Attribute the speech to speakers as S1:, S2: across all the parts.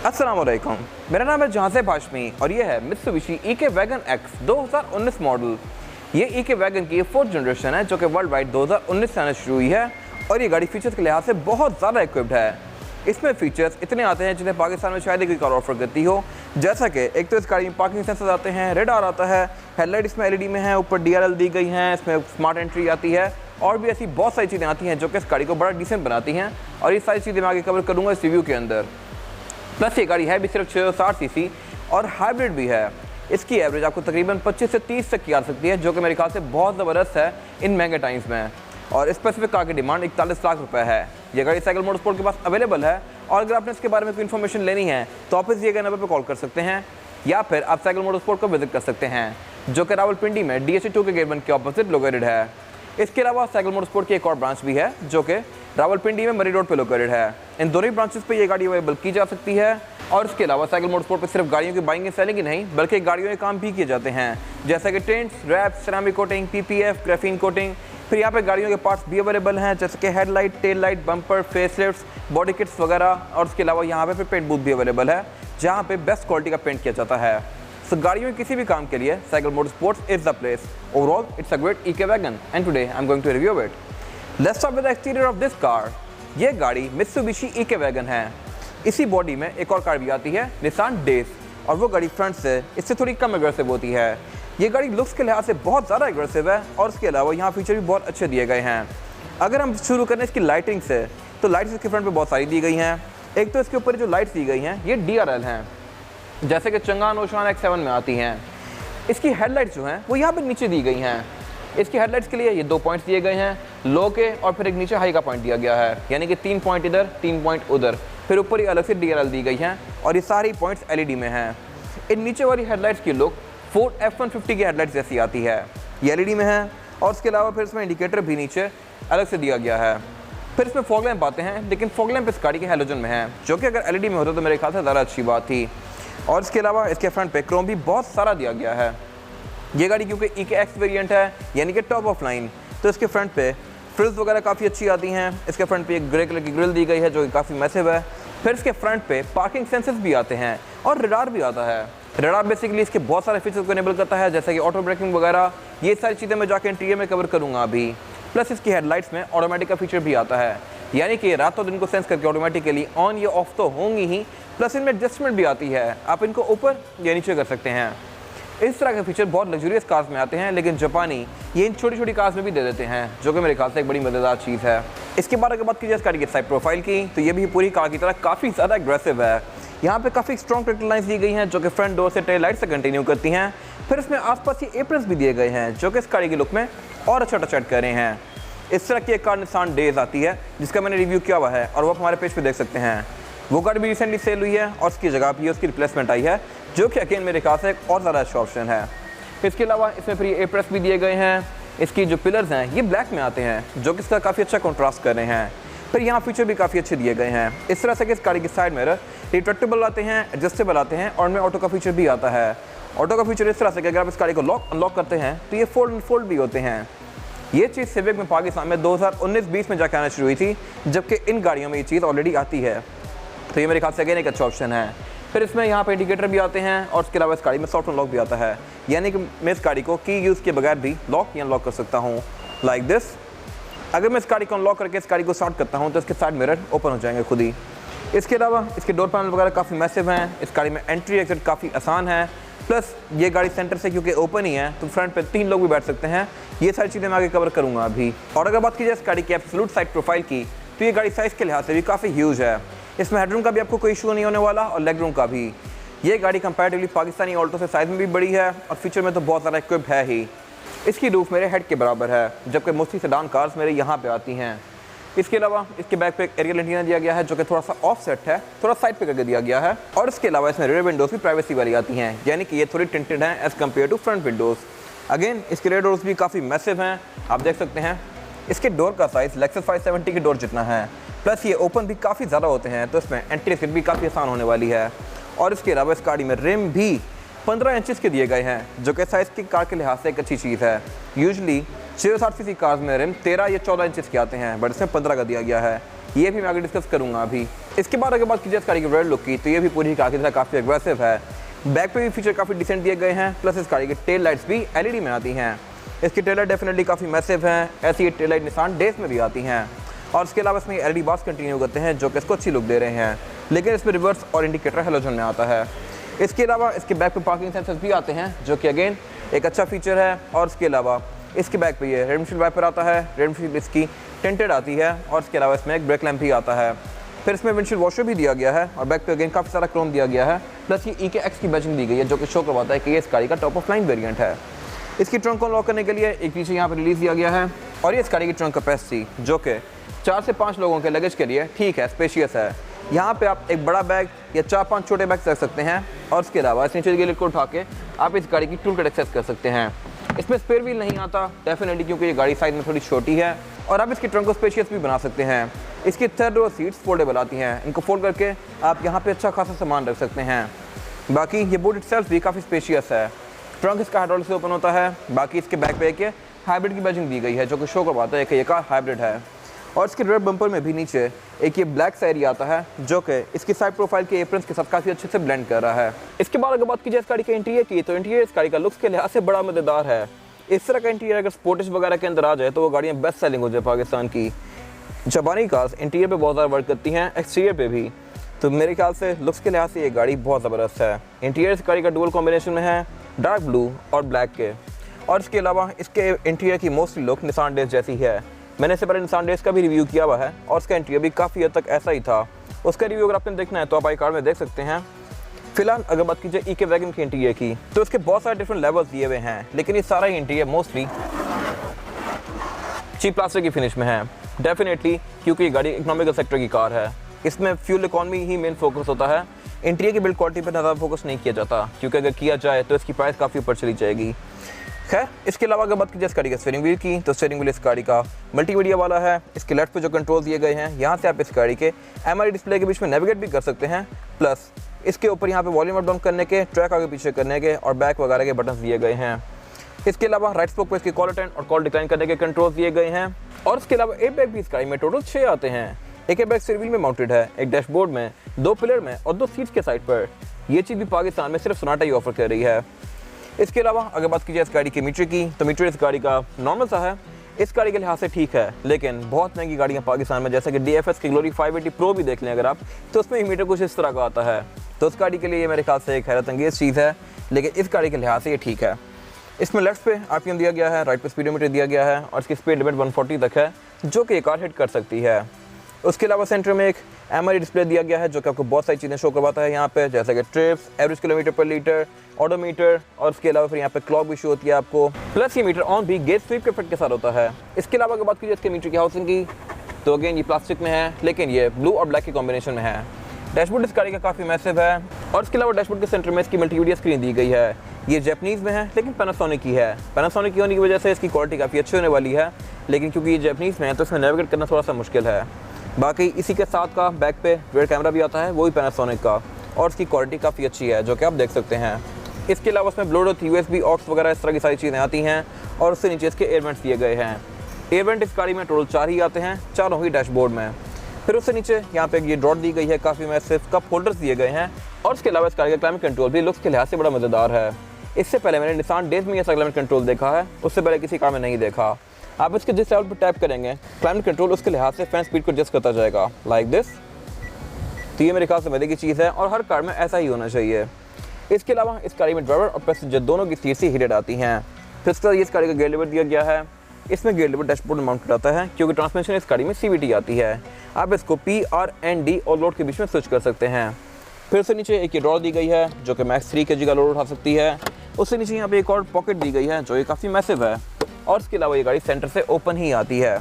S1: अस्सलाम वालेकुम, मेरा नाम है जहाज़ेब हाशमी और ये है मित्सुबिशी इके वैगन एक्स 2019 मॉडल। ये इके वैगन की 4th जनरेशन है जो कि वर्ल्ड वाइड 2019 से आना शुरू हुई है और ये गाड़ी फीचर्स के लिहाज से बहुत ज़्यादा इक्विप्ड है। इसमें फीचर्स इतने आते हैं जिन्हें पाकिस्तान में शायद ही कोई कार ऑफर करती हो, जैसा कि एक तो इस गाड़ी में पार्किंग सेंसर्स आते हैं, रेडार आता है, हेडलाइट इसमें एलईडी में है, ऊपर डीआरएल दी गई हैं, इसमें स्मार्ट एंट्री आती है और भी ऐसी बहुत सारी चीज़ें आती हैं जो कि इस गाड़ी को बड़ा डिसेंट बनाती हैं और ये सारी चीज़ें मैं आगे कवर करूँगा इस रिव्यू के अंदर। प्लस ये गाड़ी है भी सिर्फ 660 सीसी और हाइब्रिड भी है। इसकी एवरेज आपको तकरीबन 25 से 30 तक की आ सकती है, जो कि मेरे ख्याल से बहुत ज़बरदस्त है इन महंगे टाइम्स में। और स्पेसिफिक कार की डिमांड 41 लाख रुपए है। ये गाड़ी साइकिल मोटरस्पोर्ट के पास अवेलेबल है और अगर आपने इसके बारे में कोई इन्फॉर्मेशन लेनी है तो आप इस दिए गए नंबर पर कॉल कर सकते हैं या फिर आप साइकिल मोटरस्पोर्ट को विजिट कर सकते हैं, जो कि रावलपिंडी में DHA2 के गेट 1 के ऑपोजिट लोकेटेड है। इसके अलावा साइकिल मोटरस्पोर्ट की एक और ब्रांच भी है जो कि रावलपिंडी में मरी रोड पे लोकेटेड है। इन दोनों ही ब्रांचेस पे ये गाड़ी अवेलेबल की जा सकती है। और इसके अलावा साइकिल मोटरस्पोर्ट पे सिर्फ गाड़ियों की बाइंग एंड सेलिंग ही नहीं बल्कि गाड़ियों के काम भी किए जाते हैं, जैसे कि tints, wraps, ceramic coating, PPF, graphene coating. फिर यहाँ पे गाड़ियों के पार्ट्स भी अवेलेबल हैं, जैसे कि headlight, tail light, bumper, facelifts, body kits वगैरह। और इसके अलावा यहाँ पे पेंट बूथ भी अवेलेबल है जहाँ पे बेस्ट क्वालिटी का पेंट किया जाता है। सो गाड़ियों के किसी भी काम के लिए cycle motorsports is the place. Overall it's a great इके wagon and today I am going to review it. Let's start with the exterior of this car. ये गाड़ी मित्सुबिशी इके वैगन है। इसी बॉडी में एक और कार भी आती है, निसान डेज, और वो गाड़ी फ्रंट से इससे थोड़ी कम एग्रेसिव होती है। ये गाड़ी लुक्स के लिहाज से बहुत ज़्यादा एग्रेसिव है और इसके अलावा यहाँ फीचर भी बहुत अच्छे दिए गए हैं। अगर हम शुरू करें इसकी लाइटिंग से तो लाइट्स इसके फ्रंट पे बहुत सारी दी गई हैं। एक तो इसके ऊपर जो लाइट्स दी गई हैं ये DRL हैं, जैसे कि चंगान ओशान X7 में आती हैं। इसकी हेडलाइट्स जो हैं वो यहाँ पे नीचे दी गई हैं। इसकी हेडलाइट्स के लिए ये 2 पॉइंट्स दिए गए हैं, लो के और फिर एक नीचे हाई का पॉइंट दिया गया है, यानी कि 3 पॉइंट इधर 3 पॉइंट उधर। फिर ऊपर ही अलग से DRL दी गई हैं और ये सारी पॉइंट्स LED में हैं। इन नीचे वाली हेडलाइट्स की लुक फोर्ड F-150 की हेडलाइट्स जैसी आती है, ये LED में है और उसके अलावा फिर इसमें इंडिकेटर भी नीचे अलग से दिया गया है। फिर इसमें फॉग लैंप आते हैं, लेकिन फॉग लैंप इस गाड़ी के हैलोजन में है, जो कि अगर LED में होता तो मेरे ख्याल से ज़्यादा अच्छी बात थी। और इसके अलावा इसके फ्रंट पे क्रोम भी बहुत सारा दिया गया है। ये गाड़ी क्योंकि EK-X वेरिएंट है, यानी कि टॉप ऑफ लाइन, तो इसके फ्रंट पे फ्रिल्स वगैरह काफ़ी अच्छी आती हैं। इसके फ्रंट पे एक ग्रे कलर की ग्रिल दी गई है जो कि काफ़ी मैसिव है। फिर इसके फ्रंट पे पार्किंग सेंसर्स भी आते हैं और रेडार भी आता है। रेडार बेसिकली इसके बहुत सारे फीचर्स को इनेबल करता है, जैसे कि ऑटो ब्रेकिंग वगैरह। ये सारी चीज़ें मैं जाके इंटीरियर में कवर करूँगा अभी। प्लस इसकी हेडलाइट्स में ऑटोमेटिक का फीचर भी आता है, यानी कि रात और दिन को सेंस करके ऑटोमेटिकली ऑन या ऑफ तो होंगी ही। प्लस इनमें एडजस्टमेंट भी आती है, आप इनको ऊपर या नीचे कर सकते हैं। इस तरह के फीचर बहुत लग्जरियस कार्स में आते हैं, लेकिन जापानी ये इन छोटी छोटी कार्स में भी दे देते हैं, जो कि मेरे ख्याल से एक बड़ी मज़ेदार चीज़ है। इसके बाद अगर बात की जाए इस गाड़ी की साइड प्रोफाइल की, तो ये भी पूरी कार की तरह काफ़ी ज़्यादा एग्रेसिव है। यहाँ पे काफ़ी स्ट्रॉन्ग टेल लाइन्स दी गई हैं जो कि फ्रंट डोर से टेल लाइट से कंटिन्यू करती हैं। फिर इसमें आसपास ये एप्रन्स भी दिए गए हैं जो कि इस गाड़ी की लुक में और अच्छा टच ऐड कर रहे हैं। इस तरह की एक कार निसान डेज आती है जिसका मैंने रिव्यू किया हुआ है और वो आप हमारे पेज पे देख सकते हैं। वो गाड़ी भी रिसेंटली सेल हुई है और उसकी जगह भी उसकी रिप्लेसमेंट आई है, जो कि अगेन मेरे ख्याल से एक और ज़्यादा अच्छा ऑप्शन है। इसके अलावा इसमें फिर ये एप्रस भी दिए गए हैं। इसकी जो पिलर्स हैं ये ब्लैक में आते हैं, जो कि इसका काफ़ी अच्छा कॉन्ट्रास्ट कर रहे हैं। फिर यहाँ फीचर भी काफ़ी अच्छे दिए गए हैं, इस तरह से कि इस गाड़ी की साइड मिरर रिट्रैक्टेबल आते हैं, एडजस्टेबल आते हैं और उनमें ऑटो का फीचर भी आता है। ऑटो का फीचर इस तरह से कि अगर आप इस गाड़ी को लॉक अनलॉक करते हैं तो ये फोल्ड भी होते हैं। ये चीज़ सिविक में पाकिस्तान में 2019-20 में जाकर आना शुरू हुई थी, जबकि इन गाड़ियों में ये चीज़ ऑलरेडी आती है, तो ये मेरे ख्याल से अगेन एक अच्छा ऑप्शन है। फिर इसमें यहाँ पे इंडिकेटर भी आते हैं और उसके अलावा इस गाड़ी में सॉफ्ट अनलॉक भी आता है, यानी कि मैं इस गाड़ी को की यूज़ के बगैर भी लॉक या अनलॉक कर सकता हूँ, लाइक दिस। अगर मैं इस गाड़ी को अनलॉक करके इस गाड़ी को स्टार्ट करता हूँ तो इसके साइड मिरर ओपन हो जाएंगे खुद ही। इसके अलावा इसके डोर पैनल वगैरह काफ़ी मैसिव हैं। इस गाड़ी में एंट्री एग्जिट काफ़ी आसान है। प्लस ये गाड़ी सेंटर से क्योंकि ओपन ही है तो फ्रंट पे 3 लोग भी बैठ सकते हैं। ये सारी चीज़ें मैं आगे कवर करूँगा अभी। और अगर बात की जाए इस गाड़ी की एब्सोल्यूट साइड प्रोफाइल की, तो ये गाड़ी साइज़ के लिहाज से भी काफ़ी ह्यूज है। इसमें हेडरूम का भी आपको कोई इशू नहीं होने वाला और लेग रूम का भी। ये गाड़ी कंपैरेटिवली पाकिस्तानी ऑल्टो से साइज़ में भी बड़ी है और फीचर में तो बहुत ज़्यादा इक्विप्ड है ही। इसकी रूफ मेरे हेड के बराबर है, जबकि मोस्टली सेडान कार्स मेरे यहाँ पे आती हैं। इसके अलावा इसके बैक पे एक एरियल एंटीना दिया गया है जो कि थोड़ा सा ऑफ सेट है, थोड़ा साइड पे करके दिया गया है। और इसके अलावा इसमें रेयर विंडोज़ भी प्राइवेसी वाली आती हैं, यानी कि ये थोड़ी टिंटेड हैं as compare to front windows. Again इसके रेयर डोर्स भी काफ़ी मैसिव हैं, आप देख सकते हैं। इसके डोर का साइज़ लेक्सस 570 के डोर जितना है। प्लस ये ओपन भी काफ़ी ज़्यादा होते हैं, तो इसमें एंट्री एग्जिट भी काफ़ी आसान होने वाली है। और इसके अलावा इस गाड़ी में रिम भी 15 इंचेस के दिए गए हैं, जो कि साइज़ की कार के लिहाज से एक अच्छी चीज़ है। यूजली 660 सीसी कार्स में रिम 13 या 14 इंचेस के आते हैं, बट इसमें 15 का दिया गया है। ये भी मैं आगे डिस्कस करूँगा अभी। इसके बाद अगर बात की जाए इस गाड़ी की रेड लुक की, तो ये भी पूरी कार की तरह काफ़ी एग्रेसिव है। बैक पे भी फीचर काफ़ी डिसेंट दिए गए हैं, प्लस इस गाड़ी की टेल लाइट्स भी एलईडी में आती हैं। इसकी टेल लाइट डेफिनेटली काफ़ी मैसिव हैं, ऐसी ये टेल लाइट निसान डेज में भी आती हैं। और इसके अलावा इसमें एलईडी बार्स कंटिन्यू करते हैं जो कि इसको अच्छी लुक दे रहे हैं, लेकिन इसमें रिवर्स और इंडिकेटर हेलोजन में आता है। इसके अलावा इसके बैक पे पार्किंग सेंसर्स भी आते हैं जो कि अगेन एक अच्छा फीचर है। और इसके अलावा इसके बैक पे ये रेड विंडशील्ड वाइपर आता है, रेड विंडशील्ड इसकी टिंटेड आती है। और इसके अलावा इसमें एक ब्रेक लैंप भी आता है। फिर इसमें विंडशील्ड वॉशर भी दिया गया है और बैक पे अगेन काफ़ी सारा क्रोम दिया गया है, प्लस ये EKX की बैजिंग दी गई है जो कि शो करवाता है कि ये इस गाड़ी का टॉप ऑफ लाइन वेरिएंट है। इसकी ट्रंक को लॉक करने के लिए एक फीचर यहाँ पर रिलीज़ दिया गया है। और ये इस गाड़ी की ट्रंक कैपेसिटी जो कि 4 से 5 लोगों के लगेज के लिए ठीक है, स्पेशियस है। यहाँ पे आप एक बड़ा बैग या 4-5 छोटे बैग रख सकते हैं। और इसके अलावा इस नीचे के लिड को उठा के आप इस गाड़ी की टूल किट एक्सेस कर सकते हैं। इसमें स्पेयर व्हील नहीं आता डेफिनेटली, क्योंकि ये गाड़ी साइज में थोड़ी छोटी है। और आप इसकी ट्रंक को स्पेशियस भी बना सकते हैं। इसकी 3rd रो सीट्स फोल्डेबल आती हैं, इनको फोल्ड करके आप यहाँ पे अच्छा खासा सामान रख सकते हैं। बाकी ये बोर्ड इटसेल्फ भी काफ़ी स्पेशियस है। ट्रंक इसका हाइड्रोलिक से ओपन होता है। बाकी इसके बैक पे एक हाइब्रिड की बैजिंग दी गई है जो कि शो करवाता है कि ये कार हाइब्रिड है। और इसके रेयर बम्पर में भी नीचे एक ये ब्लैक सा एरिया आता है जो कि इसकी साइड प्रोफाइल के एप्रन्स के साथ काफ़ी अच्छे से ब्लेंड कर रहा है। इसके बाद अगर बात की जाए इस गाड़ी के इंटीरियर की, तो इंटीरियर इस गाड़ी का लुक्स के लिहाज से बड़ा मज़ेदार है। इस तरह का इंटीरियर अगर स्पोर्टिश वगैरह के अंदर आ जाए तो वो गाड़ियाँ बेस्ट सेलिंग हो जाए पाकिस्तान की। जापानी कार्स इंटीरियर पे बहुत ज़्यादा वर्क करती हैं, एक्सटीरियर पे भी। तो मेरे ख्याल से लुक्स के लिहाज से ये गाड़ी बहुत ज़बरदस्त है। इंटीरियर इस गाड़ी का डुअल कॉम्बिनेशन में है, डार्क ब्लू और ब्लैक के। और इसके अलावा इसके इंटीरियर की मोस्टली लुक निसान डेज जैसी है। मैंने इससे पहले निसान डेज का भी रिव्यू किया हुआ है और उसका इंटीरियर भी काफ़ी हद तक ऐसा ही था। उसका रिव्यू अगर आपने देखना है तो आप आई कार्ड में देख सकते हैं। फिलहाल अगर बात कीजिए EK वैगन के इंटीरियर की, तो इसके बहुत सारे डिफरेंट लेवल्स दिए हुए हैं, लेकिन ये सारा ही इंटीरियर मोस्टली चीप प्लास्टिक की फिनिश में है। डेफिनेटली क्योंकि ये गाड़ी इकोनॉमिकल सेक्टर की कार है, इसमें फ्यूल इकॉनमी ही मेन फोकस होता है। इंटीरियर की बिल्ड क्वालिटी पर ज़्यादा फोकस नहीं किया जाता, क्योंकि अगर किया जाए तो इसकी प्राइस काफ़ी ऊपर चली जाएगी। खैर, इसके अलावा अगर बात कीजिए इस गाड़ी का स्टीयरिंग व्हील की, तो स्टीयरिंग व्हील इस गाड़ी का मल्टीमीडिया वाला है। इसके लेफ्ट पे जो कंट्रोल दिए गए हैं, यहाँ से आप इस गाड़ी के MRI डिस्प्ले के बीच में नेविगेट भी कर सकते हैं। प्लस इसके ऊपर यहाँ पे वॉल्यूम अप डाउन करने के, ट्रैक आगे पीछे करने के और बैक वगैरह के बटन दिए गए हैं। इसके अलावा राइट स्पोक पर इसके कॉल अटेंड और कॉल डिक्लाइन करने के कंट्रोल दिए गए हैं। और इसके अलावा एयरबैग भी इस गाड़ी में टोटल 6 आते हैं। एक एयरबैग स्टीयरिंग व्हील में माउंटेड है, एक डैशबोर्ड में, 2 पिलर में और 2 सीट्स के साइड पर। ये चीज़ भी पाकिस्तान में सिर्फ सोनाटा ही ऑफर कर रही है। इसके अलावा अगर बात की जाए इस गाड़ी के मीटर की, तो मीटर इस गाड़ी का नॉर्मल सा है, इस गाड़ी के लिहाज से ठीक है। लेकिन बहुत महंगी गाड़ियाँ पाकिस्तान में, जैसे कि DFS की ग्लोरी 580 प्रो भी देख लें अगर आप, तो उसमें मीटर कुछ इस तरह का आता है। तो उस गाड़ी के लिए ये मेरे ख्याल से एक हैरत अंगेज चीज़ है, लेकिन इस गाड़ी के लिहाज से ये ठीक है। इसमें लेफ्ट पे RPM दिया गया है, राइट पे स्पीडोमीटर दिया गया है और इसकी स्पीड लिमिट 140 तक है, जो कि एक कार हिट कर सकती है। उसके अलावा सेंटर में एक MRI डिस्प्ले दिया गया है जो कि आपको बहुत सारी चीज़ें शो करवाता है यहाँ पे, जैसे कि ट्रिप्स, एवरेज किलोमीटर पर लीटर, ऑडोमीटर। और उसके अलावा फिर यहाँ पे क्लॉक भी शो होती है आपको। प्लस ये मीटर ऑन भी गेज स्वीप के इफेक्ट के साथ होता है। इसके अलावा अगर बात कीजिए इसके मीटर की हाउसिंग की, तो अगेन ये प्लास्टिक में है, लेकिन ये ब्लू और ब्लैक के कॉम्बिनेशन में है। डैशबोर्ड इस गाड़ी का काफ़ी मैसिव है। और इसके अलावा डैशबोर्ड के सेंटर में इसकी मल्टीमीडिया स्क्रीन दी गई है। ये जैपनीज़ में है, लेकिन पैनासोनिक की है। पैनासोनिक की होने की वजह से इसकी क्वालिटी काफ़ी अच्छी होने वाली है, लेकिन क्योंकि ये जैपनीज़ में है तो इसमें नेविगेट करना थोड़ा सा मुश्किल है। बाकी इसी के साथ का बैक पे रियर कैमरा भी आता है, वो भी पैनासोनिक का, और इसकी क्वालिटी काफ़ी अच्छी है जो कि आप देख सकते हैं। इसके अलावा उसमें ब्लूटूथ, USB, ऑक्स वगैरह इस तरह की सारी चीज़ें आती हैं। और उससे नीचे इसके एयर वेंट्स दिए गए हैं। एयर वेंट इस गाड़ी में टोटल 4 ही आते हैं, चारों ही डैशबोर्ड में। फिर उससे नीचे यहाँ पे ये ड्रॉट दी गई है, काफ़ी मैसिव कप होल्डर्स दिए गए हैं। और उसके अलावा इस गाड़ी का क्लाइमेट कंट्रोल भी लुक्स के लिहाज से बड़ा मज़ेदार है। इससे पहले मैंने निसान डेज में ऐसा क्लाइमेट कंट्रोल देखा है, उससे पहले किसी कार में नहीं देखा। आप इसके जिस लेवल पर टैप करेंगे, क्लाइमेट कंट्रोल उसके लिहाज से फैन स्पीड को एडजस्ट करता जाएगा, लाइक दिस। तो ये मेरे ख्याल से मजे की चीज़ है और हर कार में ऐसा ही होना चाहिए। इसके अलावा इस गाड़ी में ड्राइवर और पैसेंजर दोनों की सीट हीटेड आती हैं। फिर इसका इस गाड़ी का गेयर लीवर दिया गया है। इसमें गेयर लीवर डैशबोर्ड में माउंटेड आता है, क्योंकि ट्रांसमिशन इस गाड़ी में CVT आती है। आप इसको P, R, N, D और लोड के बीच में स्विच कर सकते हैं। फिर उससे नीचे एक ये ड्रॉर दी गई है जो कि मैक्स 3 kg का लोड उठा सकती है। उससे नीचे यहाँ पे एक और पॉकेट दी गई है जो ये काफ़ी मैसिव है। और इसके अलावा ये गाड़ी सेंटर से ओपन ही आती है।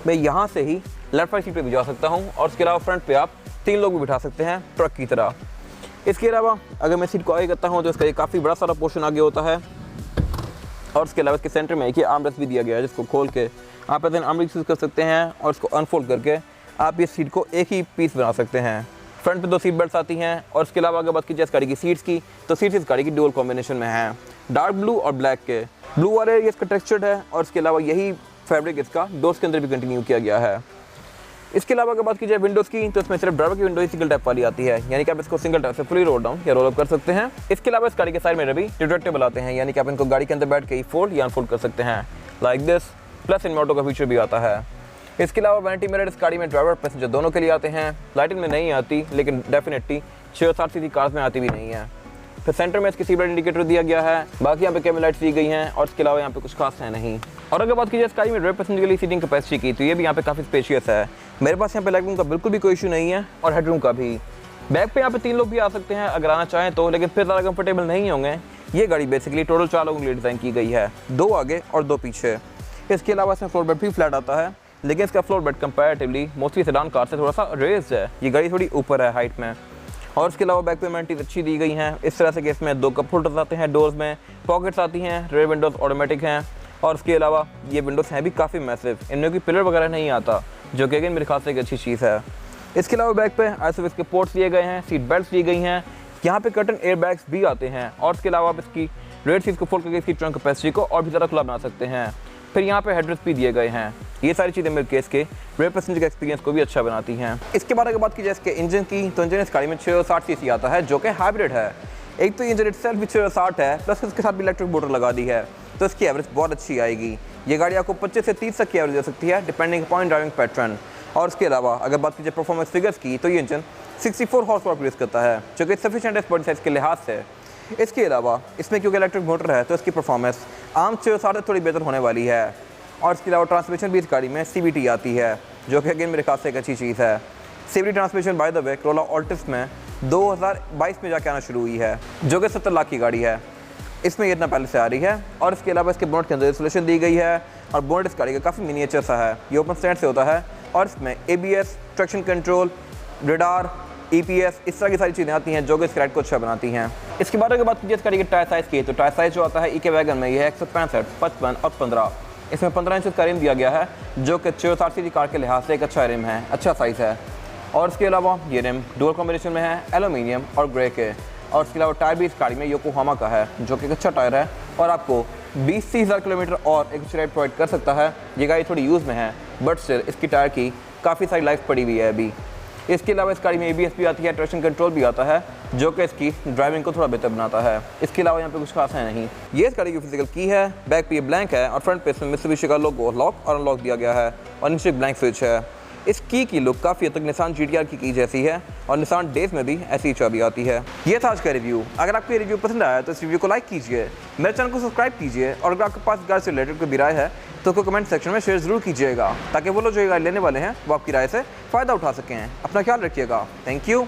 S1: मैं यहाँ से ही लेफ्ट राइट सीट पे भी जा सकता हूँ और इसके अलावा फ्रंट पे आप 3 लोग भी बिठा सकते हैं ट्रक की तरह। इसके अलावा अगर मैं सीट को आगे करता हूँ तो इसका ये काफ़ी बड़ा सारा पोर्शन आगे होता है। और इसके अलावा इसके सेंटर में एक ही आर्मरेस्ट भी दिया गया है, जिसको खोल के आप ऐसे आर्मरेस्ट यूज़ कर सकते हैं और इसको अनफोल्ड करके आप ये सीट को एक ही पीस बना सकते हैं। फ्रंट पे 2 सीट बेल्ट्स आती हैं। और इसके अलावा अगर बात की जाए इस गाड़ी की सीट्स की, तो सीट्स इस गाड़ी की डुअल कॉम्बिनेशन में है, डार्क ब्लू और ब्लैक के। ब्लू वाले ये इसका टेक्सचर्ड है और इसके अलावा यही फैब्रिक इसका डोर्स के अंदर भी कंटिन्यू किया गया है। इसके अलावा अगर बात की जाए विंडोज़ की, तो इसमें सिर्फ ड्राइवर की विंडो ही सिंगल टैप वाली आती है, यानी कि आप इसको सिंगल टैप से फुली रोल डाउन या रोल अप कर सकते हैं। इसके अलावा इस गाड़ी के साइड में भी रिट्रैक्टेबल आते हैं, यानी कि आप इनको गाड़ी के अंदर बैठ के ही फोल्ड या अनफोल्ड कर सकते हैं लाइक दिस। प्लस इनमें ऑटो का फीचर भी आता है। इसके अलावा वैनिटी मिरर इस गाड़ी में ड्राइवर और पैसेंजर दोनों के लिए आते हैं। लाइटिंग में नहीं आती, लेकिन डेफिनेटली 660 सीसी कार्स में आती भी नहीं है। फिर सेंटर में इसकी सीट बेल्ट इंडिकेटर दिया गया है, बाकी यहाँ पे कैमरा लाइट्स दी गई हैं और इसके अलावा यहाँ पे कुछ खास है नहीं। और अगर बात की जाए इस गाड़ी में रेयर पैसेंजर के लिए सीटिंग कैपेसिटी की, तो ये भी यहाँ पे काफ़ी स्पेशियस है। मेरे पास यहाँ पे लेग रूम का बिल्कुल भी कोई इशू नहीं है और हेडरूम का भी। बैक पे यहाँ पे 3 लोग भी आ सकते हैं अगर आना चाहें तो, लेकिन फिर ज़्यादा कंफर्टेबल नहीं होंगे। ये गाड़ी बेसिकली टोटल 4 लोगों के लिए डिज़ाइन की गई है, 2 आगे और 2 पीछे। इसके अलावा इसमें फ्लोर बेड भी फ्लैट आता है, लेकिन इसका floor bed comparatively mostly sedan car से थोड़ा सा रेज्ड है। ये गाड़ी थोड़ी ऊपर है हाइट में। और इसके अलावा बैक पे एमेनिटीज अच्छी दी गई हैं, इस तरह से कि इसमें 2 कप होल्डर्स आते हैं, डोर्स में पॉकेट्स आती हैं, रेयर विंडोज़ ऑटोमेटिक हैं। और इसके अलावा ये विंडोज़ हैं भी काफ़ी मैसिव, इनमें कोई पिलर वगैरह नहीं आता, जो कि अगेन मेरे ख्याल से एक अच्छी चीज़ है। इसके अलावा बैक पे आईसोफिक्स के पोर्ट्स दिए गए हैं, सीट बेल्ट दी गई हैं, यहाँ पे कर्टन एयर बैग्स भी आते हैं। और इसके अलावा आप इसकी रेयर सीट को फोल्ड करके इसकी ट्रंक कैपेसिटी को और भी ज़्यादा खुला बना सकते हैं। फिर यहाँ पे हेडरेस्ट भी दिए गए हैं। ये सारी चीज़ें मेरे केस के रेयर पैसेंजर के एक्सपीरियंस को भी अच्छा बनाती हैं। इसके बाद अगर बात की जाए इसके इंजन की, तो इंजन इस गाड़ी में 660 सीसी आता है, जो कि हाइब्रिड है। एक तो इंजन इटसेल्फ भी 660 है, प्लस इसके साथ भी इलेक्ट्रिक मोटर लगा दी है, तो इसकी एवरेज बहुत अच्छी आएगी। ये गाड़ी आपको 25 से 30 तक की एवरेज दे सकती है, डिपेंडिंग अपॉन ड्राइविंग पैटर्न। और इसके अलावा अगर बात की जाए परफॉर्मेंस फिगर्स की, तो ये इंजन 64 हॉर्स पावर प्रोड्यूस करता है, जो कि सफिशिएंट है बॉडी साइज के लिहाज से। इसके अलावा इसमें क्योंकि इलेक्ट्रिक मोटर है, तो इसकी परफॉर्मेंस आम 660 से थोड़ी बेहतर होने वाली है। और इसके अलावा ट्रांसमिशन भी इस गाड़ी में CVT आती है, जो कि अगेन मेरे ख्याल से एक अच्छी चीज़ है। CVT transmission by the way Corolla Altis में 2022 में जाके आना शुरू हुई है, जो कि 70 लाख की गाड़ी है। इसमें ये इतना पहले से आ रही है। और इसके अलावा इसके बोनट के अंदर इंसुलेशन दी गई है, और बोनट इस गाड़ी का काफ़ी मिनिएचर सा है। ये ओपन स्टैंड से होता है, और इसमें ABS, traction control, radar, EPS, इस तरह की सारी चीज़ें आती हैं, जो कि इस राइड को अच्छा बनाती हैं। इसके बाद अगर बात कीजिए इस गाड़ी के टायर साइज़ की, तो टायर साइज़ जो आता है EK वैगन में, ये है 165, 55 और 15। इसमें 15 इंच का रिम दिया गया है, जो कि 660 सीसी कार के लिहाज से एक अच्छा रिम है, अच्छा साइज़ है। और इसके अलावा ये रिम डुअल कॉम्बिनेशन में है, एल्यूमिनियम और ग्रे के। और इसके अलावा टायर भी इस गाड़ी में योकोहामा का है, जो कि एक अच्छा टायर है और आपको 20-30 हज़ार किलोमीटर और एक अच्छी राइड प्रोवाइड कर सकता है। ये गाड़ी थोड़ी यूज़ में है, बट स्टिल इसकी टायर की काफ़ी सारी लाइफ पड़ी हुई है अभी। इसके अलावा इस गाड़ी में ABS भी आती है, ट्रैक्शन कंट्रोल भी आता है, जो कि इसकी ड्राइविंग को थोड़ा बेहतर बनाता है। इसके अलावा यहाँ पे कुछ खास है नहीं। ये इस गाड़ी की फिजिकल की है, बैक पे ये ब्लैंक है और फ्रंट पे इसमें मित्सुबिशी का लोगो लॉक और अनलॉक दिया गया है, और नीचे ब्लैंक स्विच है। इस की लुक काफ़ी हद तक निसान GTR की जैसी है, और निसान डेज में भी ऐसी चाबी आती है। ये था आज का रिव्यू। अगर आपको ये रिव्यू पसंद आया तो इस रिव्यू को लाइक कीजिए, मेरे चैनल को सब्सक्राइब कीजिए, और अगर आपके पास गाड़ी से रिलेटेड कोई भी राय है तो उसको कमेंट सेक्शन में शेयर जरूर कीजिएगा, ताकि वो लोग जो गाड़ी लेने वाले हैं वो आपकी राय से फ़ायदा उठा सकें। अपना ख्याल रखिएगा। Thank you.